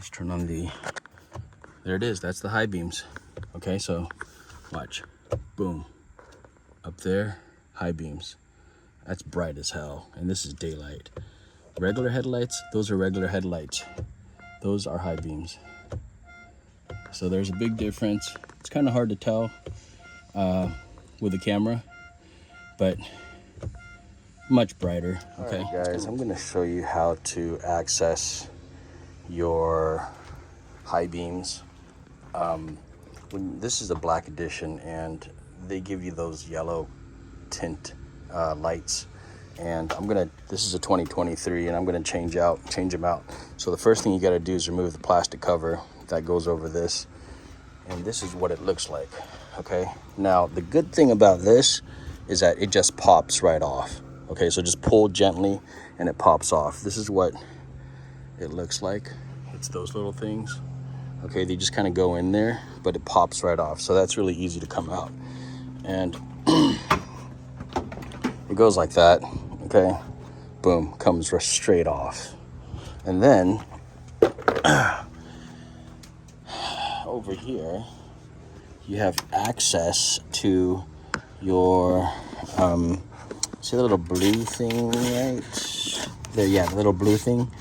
Let's turn on the, there it is, that's the high beams. Okay, so watch, boom, up there, high beams. That's bright as hell, and this is daylight. Regular headlights, those are regular headlights. Those are high beams. So there's a big difference. It's kind of hard to tell with the camera, but much brighter. Okay, all right, guys, I'm gonna show you how to access your high beams. This is a black edition, and they give you those yellow tint lights, and this is a 2023, and I'm gonna change them out. So the first thing you got to do is remove the plastic cover that goes over this, and this is what it looks like. Okay, now the good thing about this is that it just pops right off. Okay, so just pull gently and it pops off. This is what it looks like. It's those little things. Okay, they just kind of go in there, but it pops right off. So that's really easy to come out. And it goes like that. Okay, boom, comes straight off. And then over here, you have access to your, see the little blue thing right there? Yeah, the little blue thing.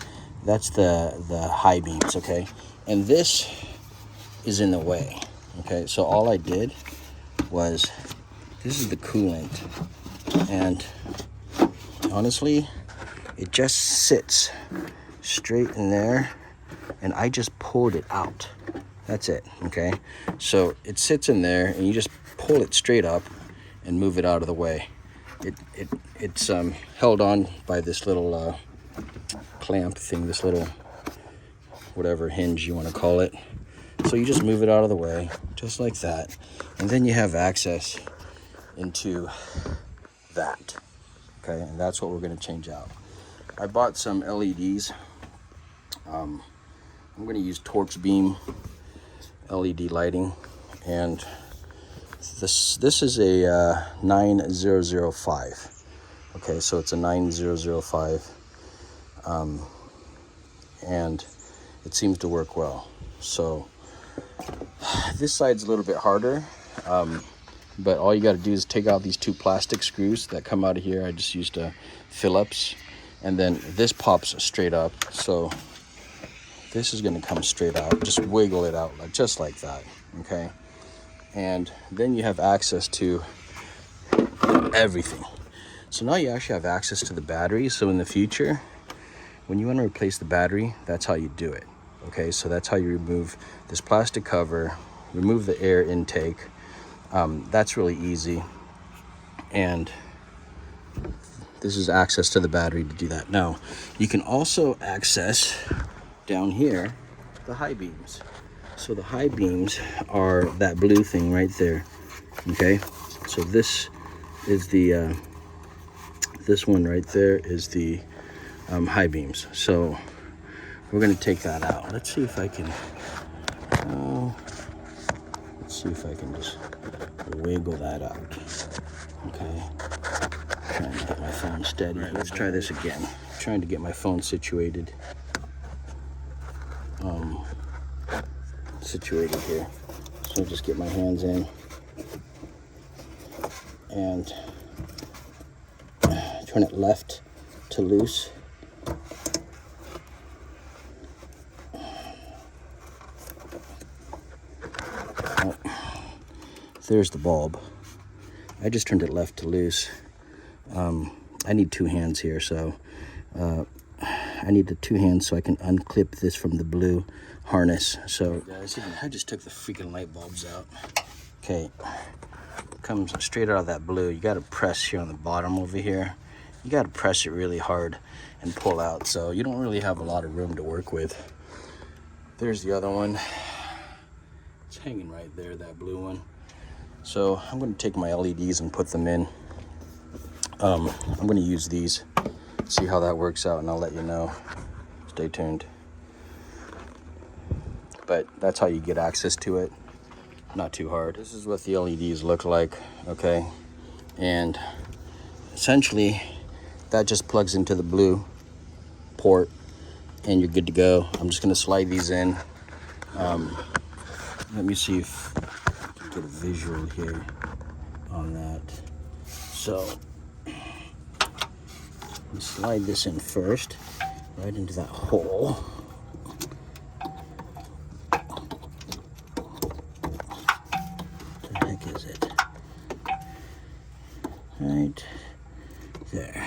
That's the high beams, okay? And this is in the way, okay? So all I did was, this is the coolant, and honestly, it just sits straight in there, and I just pulled it out. That's it, okay? So it sits in there, and you just pull it straight up and move it out of the way. It's held on by this little clamp thing, this little whatever hinge you want to call it. So you just move it out of the way, just like that, and then you have access into that. Okay, and that's what we're going to change out. I bought some LEDs. I'm going to use torch beam LED lighting, and this is a 9005. Okay, so it's a 9005, and it seems to work well. So this side's a little bit harder, but all you got to do is take out these two plastic screws that come out of here. I just used Phillips, and then this pops straight up. So this is going to come straight out. Just wiggle it out just like that. Okay, and then you have access to everything. So now you actually have access to the battery. So in the future, when you want to replace the battery, that's how you do it. Okay, so that's how you remove this plastic cover, remove the air intake. That's really easy, and this is access to the battery to do that. Now you can also access down here the high beams. So the high beams are that blue thing right there. Okay, so this is the this one right there is the high beams. So we're going to take that out. Let's see if I can just wiggle that out. Okay, trying to get my phone steady. Right, let's try this again. Trying to get my phone situated here. So I'll just get my hands in and turn it left to loose. Oh, there's the bulb. I just turned it left to loose. I need two hands here, so I need the two hands so I can unclip this from the blue harness. So guys, I just took the freaking light bulbs out. Okay, comes straight out of that blue. You got to press here on the bottom over here. You got to press it really hard and pull out, so you don't really have a lot of room to work with. There's the other one. It's hanging right there, that blue one. So I'm going to take my LEDs and put them in. I'm going to use these, see how that works out, and I'll let you know. Stay tuned. But that's how you get access to it. Not too hard. This is what the LEDs look like, okay? And essentially, that just plugs into the blue port, and you're good to go. I'm just gonna slide these in. Let me see if I can get a visual here on that. So, let me slide this in first, right into that hole. What the heck is it? Right there.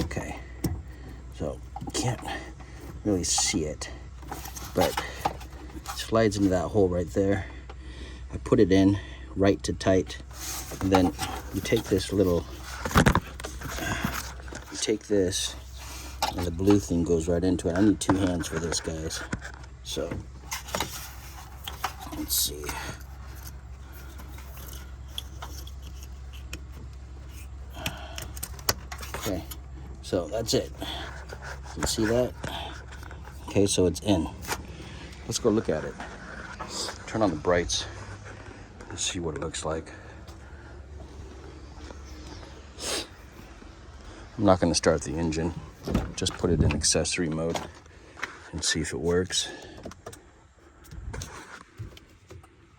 Okay, so you can't really see it, but it slides into that hole right there. I put it in right to tight, and then you take this little, you take this, and the blue thing goes right into it. I need 2 hands for this, guys. So, let's see. Okay, so that's it. You can see that? Okay, so it's in. Let's go look at it. Turn on the brights and see what it looks like. I'm not going to start the engine. Just put it in accessory mode and see if it works.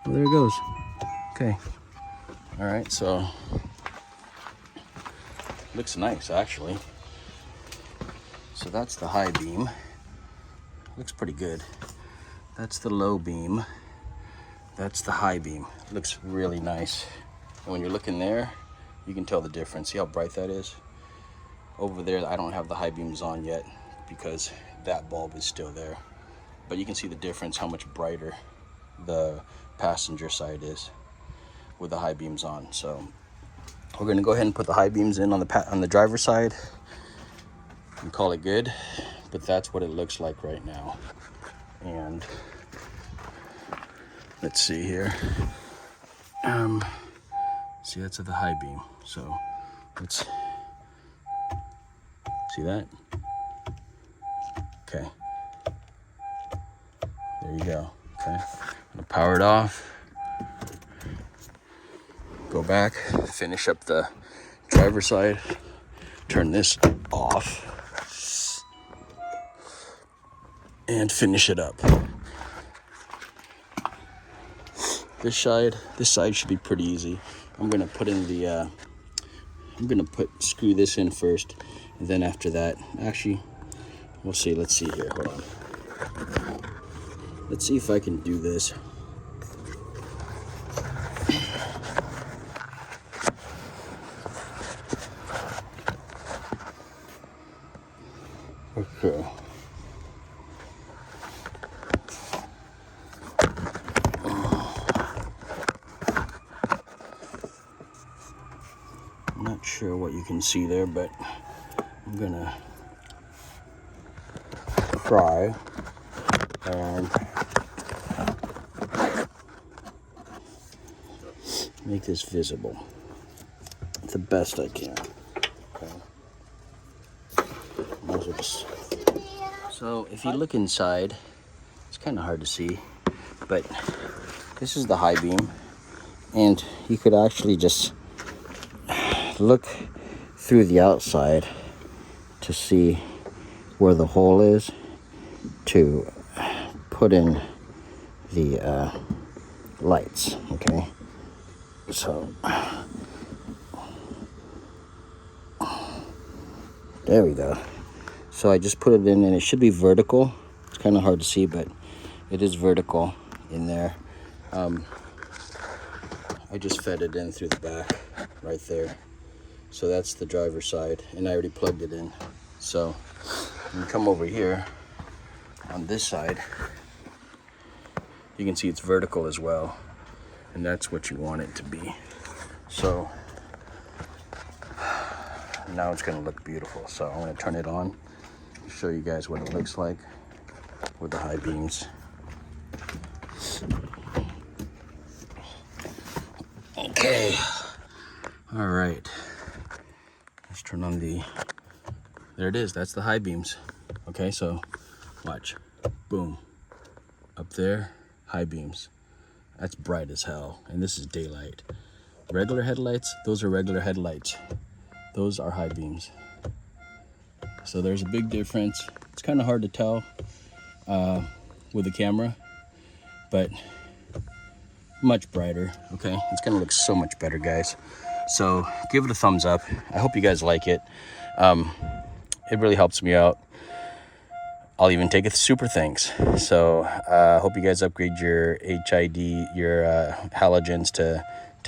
Well, there it goes. Okay. All right, so looks nice, actually. So that's the high beam. Looks pretty good. That's the low beam. That's the high beam. Looks really nice. And when you're looking there, you can tell the difference. See how bright that is? Over there, I don't have the high beams on yet because that bulb is still there. But you can see the difference, how much brighter the passenger side is with the high beams on. So we're gonna go ahead and put the high beams in on the driver's side and call it good. But that's what it looks like right now. And let's see here. See, that's at the high beam. So let's see that. Okay. There you go. Okay. I'm gonna power it off. Go back, finish up the driver's side, turn this off, and finish it up. This side should be pretty easy. I'm gonna put in the, screw this in first, and then after that, actually, we'll see. Let's see here. Hold on. Let's see if I can do this. Okay. I'm not sure what you can see there, but I'm gonna try and make this visible the best I can. Okay. Might as well just... So if you look inside, it's kind of hard to see, but this is the high beam, and you could actually just look through the outside to see where the hole is to put in the lights. Okay, so there we go. So I just put it in, and it should be vertical. It's kind of hard to see, but it is vertical in there. I just fed it in through the back right there. So that's the driver's side, and I already plugged it in. So when you come over here on this side, you can see it's vertical as well, and that's what you want it to be. So now it's going to look beautiful. So I'm going to turn it on, show you guys what it looks like with the high beams. Okay, all right, let's turn on the, there it is, that's the high beams. Okay, so watch, boom, up there, high beams. That's bright as hell, and this is daylight. Regular headlights, those are regular headlights. Those are high beams. So there's a big difference. It's kind of hard to tell with the camera, but much brighter. Okay, it's gonna look so much better, guys. So give it a thumbs up. I hope you guys like it. It really helps me out. I'll even take a super thanks. So hope you guys upgrade your HID, your halogens to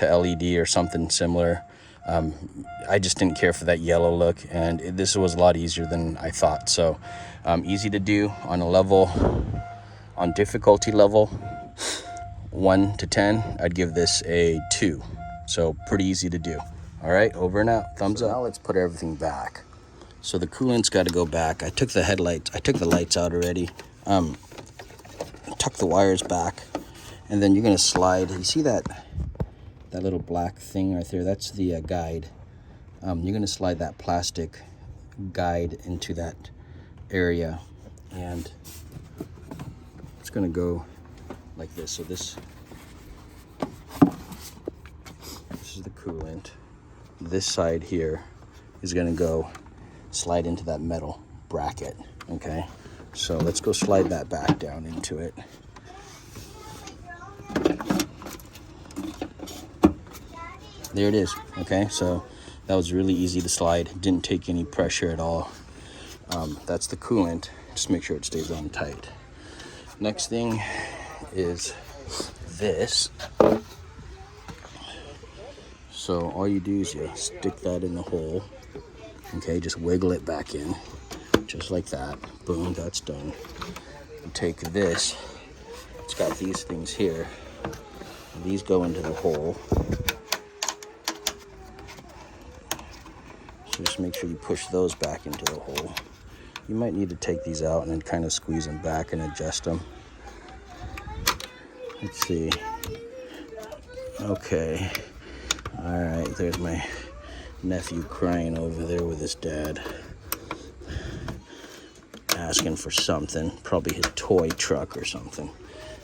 LED or something similar. I just didn't care for that yellow look, and this was a lot easier than I thought. So easy to do on a level, on difficulty level 1 to 10, I'd give this a 2. So pretty easy to do. All right, over and out, thumbs up. Now let's put everything back. So the coolant's got to go back. I took the headlights, I took the lights out already. Tuck the wires back, and then you're gonna slide. You see that little black thing right there? That's the guide. You're gonna slide that plastic guide into that area, and it's gonna go like this. So this is the coolant. This side here is gonna go slide into that metal bracket. Okay, so let's go slide that back down into it. There it is. Okay, so that was really easy to slide. Didn't take any pressure at all. That's the coolant. Just make sure it stays on tight. Next thing is this. So all you do is you stick that in the hole. Okay, just wiggle it back in, just like that. Boom, that's done. You take this. It's got these things here. These go into the hole. So just make sure you push those back into the hole. You might need to take these out and then kind of squeeze them back and adjust them. Let's see. Okay. All right, there's my nephew crying over there with his dad, asking for something, probably his toy truck or something.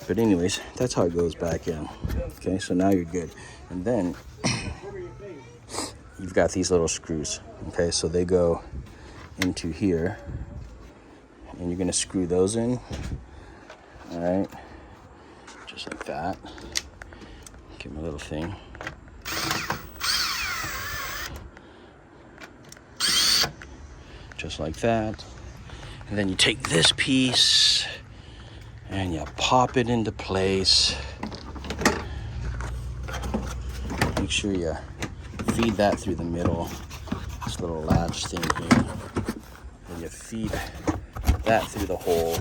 But anyways, that's how it goes back in. Okay, so now you're good. And then you've got these little screws. Okay, so they go into here, and you're gonna screw those in. All right, just like that. Get my little thing. Just like that. And then you take this piece and you pop it into place. Make sure you feed that through the middle, this little latch thing here. And you feed that through the hole.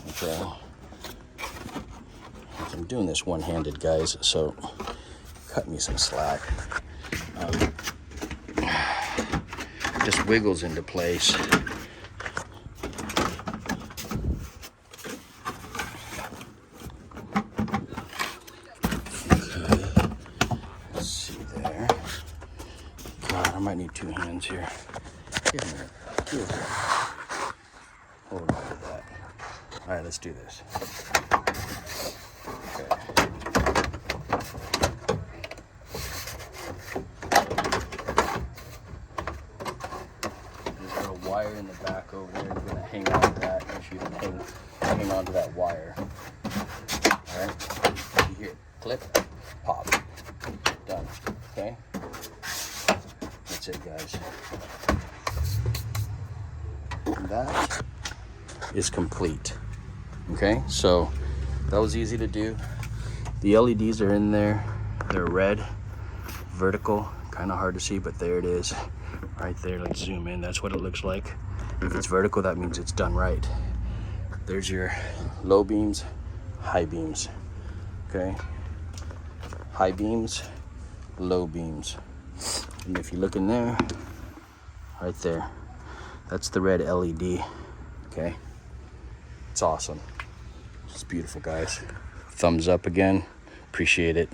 Okay. I'm doing this one-handed, guys, so cut me some slack. Just wiggles into place. Okay. Let's see there. God, I might need 2 hands here. Give me a minute. Hold on to that. All right, let's do this. Okay. Wire in the back over there. You're gonna hang on to that. Make sure you don't hang on to that wire. All right. You hear it clip, pop, done. Okay. That's it, guys. And that is complete. Okay. So that was easy to do. The LEDs are in there. They're red, vertical. Kind of hard to see, but there it is. Right there, let's zoom in. That's what it looks like. If it's vertical, that means it's done right. There's your low beams, high beams. Okay, high beams, low beams. And if you look in there, right there, that's the red LED. Okay, it's awesome. It's beautiful, guys. Thumbs up again. Appreciate it.